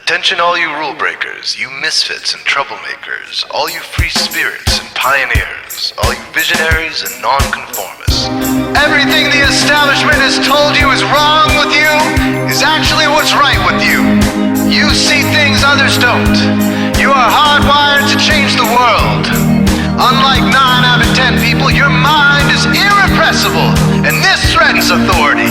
Attention all you rule breakers, you misfits and troublemakers, all you free spirits and pioneers, all you visionaries and nonconformists. Everything the establishment has told you is wrong with you is actually what's right with you. You see things others don't. You are hardwired to change the world. Unlike 9 out of 10 people, your mind is irrepressible, and this threatens authority.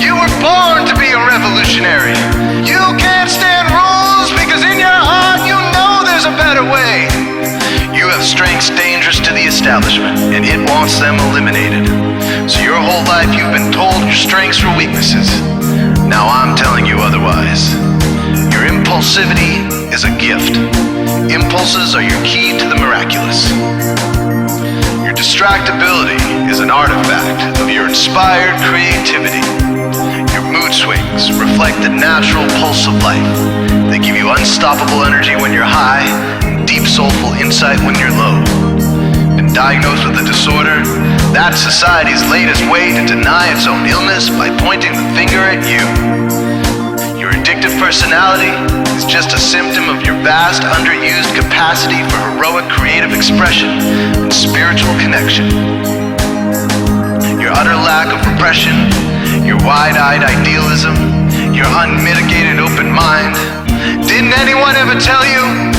You were born to be a revolutionary. You can't stand rules because in your heart you know there's a better way. You have strengths dangerous to the establishment, and it wants them eliminated. So your whole life you've been told your strengths were weaknesses. Now I'm telling you otherwise. Your impulsivity is a gift. Impulses are your key to the miraculous. Your distractibility is an artifact of your inspired creativity. Your mood swings reflect the natural pulse of life. They give you unstoppable energy when you're high, and deep soulful insight when you're low. Been diagnosed with a disorder? That's society's latest way to deny its own illness by pointing the finger at you. Your addictive personality is just a symptom of your vast, underused capacity for heroic creative expression and spiritual connection. Your utter lack of repression, your wide-eyed idealism, your unmitigated open mind. Didn't anyone ever tell you?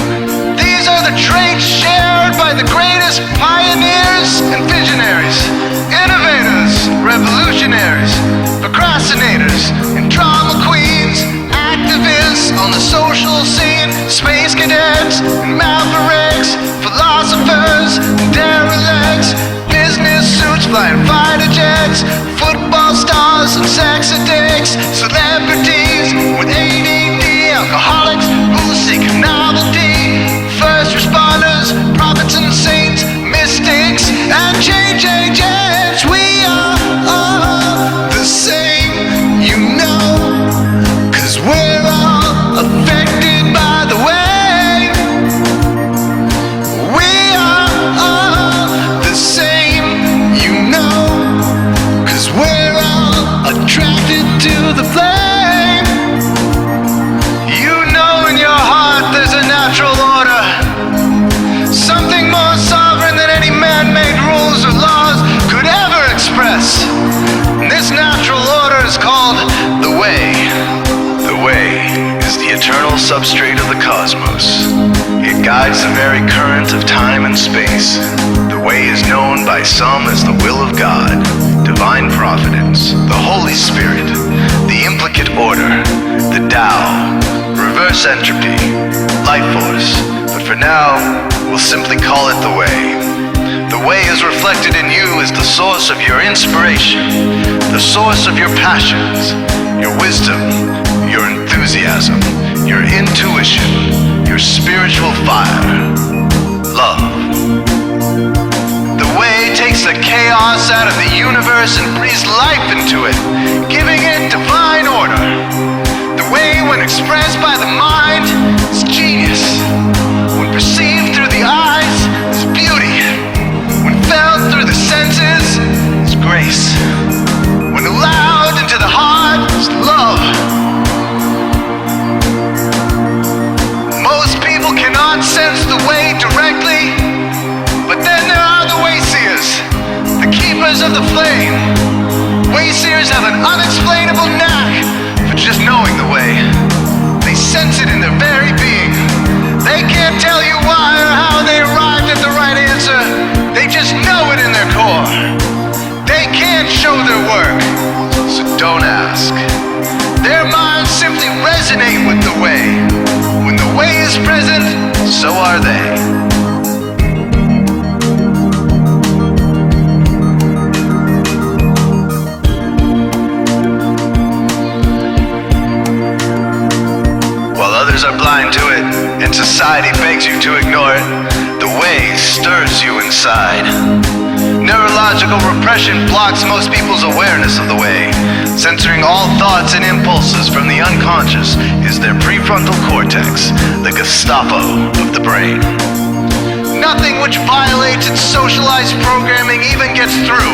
These are the traits shared by the greatest pioneers and visionaries, innovators, revolutionaries, procrastinators, and drama queens, activists on the social scene, space cadets and mavericks, philosophers and derelicts, business suits flying fighter jets, football stars and sex addicts, celebrities with ADD, alcoholics who seek novelty, first responders, prophets and saints, mystics and JJJs. We are all the same, you know, 'cause we're all affected by the way. We are all the same, you know, 'cause we're all attracted to the flame. You know in your heart there's a natural order, something more sovereign than any man-made rules or laws could ever express. And this natural order is called the way. The way is the eternal substrate of the cosmos. It guides the very current of time and space. The way is known by some as the will of God, divine providence, the Holy Spirit, the implicate order, the Tao, reverse entropy, life force. But for now, we'll simply call it the way. The way is reflected in you as the source of your inspiration, the source of your passions, your wisdom, your enthusiasm, your intuition, your spiritual fire, love. The way takes the chaos out of the universe and breathes life into it, giving it divine order. The way, when expressed by the mind, is genius. When perceived through the eyes, is beauty. When felt through the senses, is grace. When allowed into the heart, is love. Most people cannot sense the way directly, but then there are the wayseers, the keepers of the flame. Wayseers have an unexplainable knack for just knowing the way. They sense it in their very being. They can't tell you why or how they arrived at the right answer. They just know it in their core. They can't show their work, so don't ask. Their minds simply resonate with the way. When the way is present, so are they. Others are blind to it, and society begs you to ignore it. The way stirs you inside. Neurological repression blocks most people's awareness of the way. Censoring all thoughts and impulses from the unconscious is their prefrontal cortex, the Gestapo of the brain. Nothing which violates its socialized programming even gets through.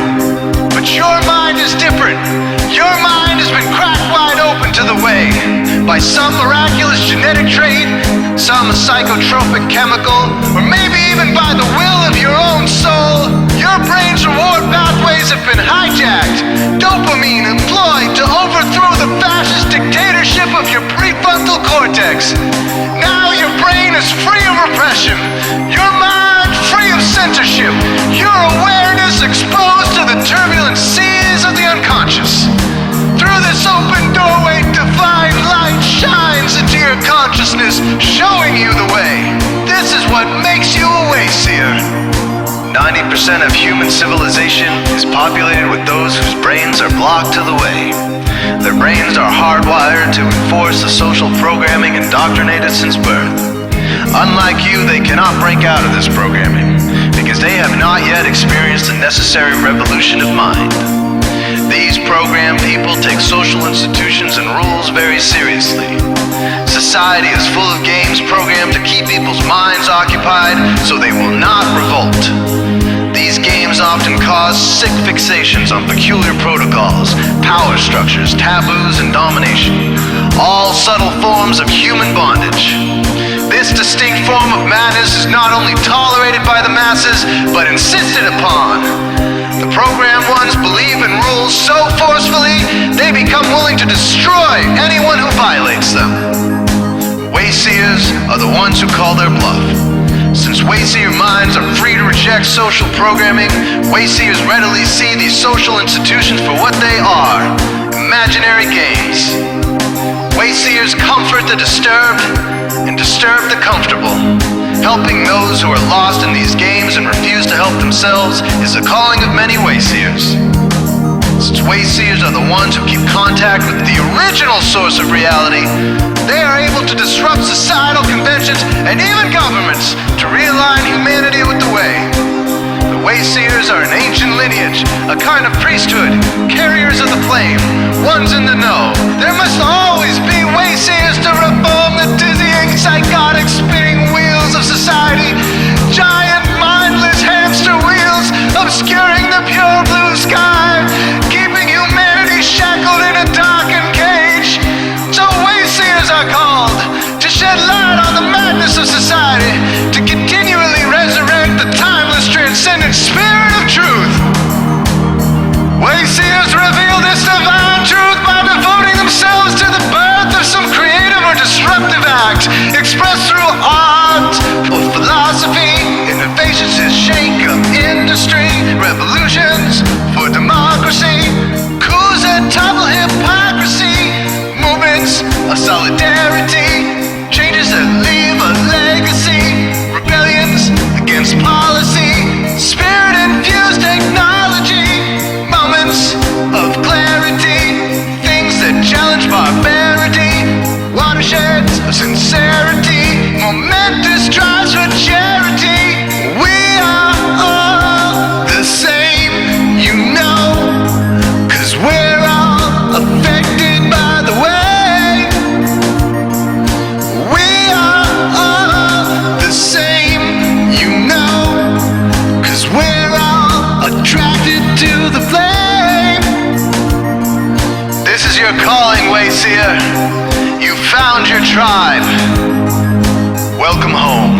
But your mind is different. Your mind has been cracked wide open to the way by some miraculous genetic trait, some psychotropic chemical, or maybe even by the will of your own soul, your brain's reward pathways have been hijacked, dopamine employed to overthrow the fascist dictatorship of your prefrontal cortex. Now your brain is free of repression, your mind free of censorship, your awareness exposed to the turbulent seas of the unconscious. Through this open doorway, divine light shines into your consciousness, showing you the way. This is what makes you a wayseer. 90% of human civilization is populated with those whose brains are blocked to the way. Their brains are hardwired to enforce the social programming indoctrinated since birth. Unlike you, they cannot break out of this programming, because they have not yet experienced the necessary revolution of mind. These programmed people take social institutions and rules very seriously. Society is full of games programmed to keep people's minds occupied so they will not revolt. These games often cause sick fixations on peculiar protocols, power structures, taboos, and domination, all subtle forms of human bondage. This distinct form of madness is not only tolerated by the masses, but insisted upon. The programmed ones believe in rules so forcefully, they become willing to destroy anyone who violates them. Wayseers are the ones who call their bluff. Since wayseer minds are free to reject social programming, wayseers readily see these social institutions for what they are, imaginary games. Wayseers comfort the disturbed and disturb the comfortable. Helping those who are lost in these games and refuse to help themselves is the calling of many wayseers. Since wayseers are the ones who keep contact with the original source of reality, they are able to disrupt societal conventions and even governments to realign humanity with the way. The wayseers are an ancient lineage, a kind of priesthood, carriers of the flame, ones in the know. There must always be wayseers to reform the dizzying, psychotic, spinning wheels of society, giant, mindless hamster wheels obscuring the pure blue sky, keeping humanity shackled in a darkened cage. So wayseers are called to shed light on the madness of society, to continually resurrect the timeless, transcendent spirit of truth. Wayseers reveal this divine truth by devoting themselves to the birth of some creative or disruptive act, expressed through art or philosophy. Innovations that shake up industry, revolutions for democracy, coups that topple hypocrisy, movements of solidarity, changes that leave a legacy, rebellions against policy, spirit-infused technology, moments of clarity, things that challenge barbarity, watersheds of sincerity, momentous drives for charity. We are all the same, you know, 'cause we're all affected by the way. We are all the same, you know, 'cause we're all attracted to the flame. This is your calling, wayseer. You found your tribe. Welcome home.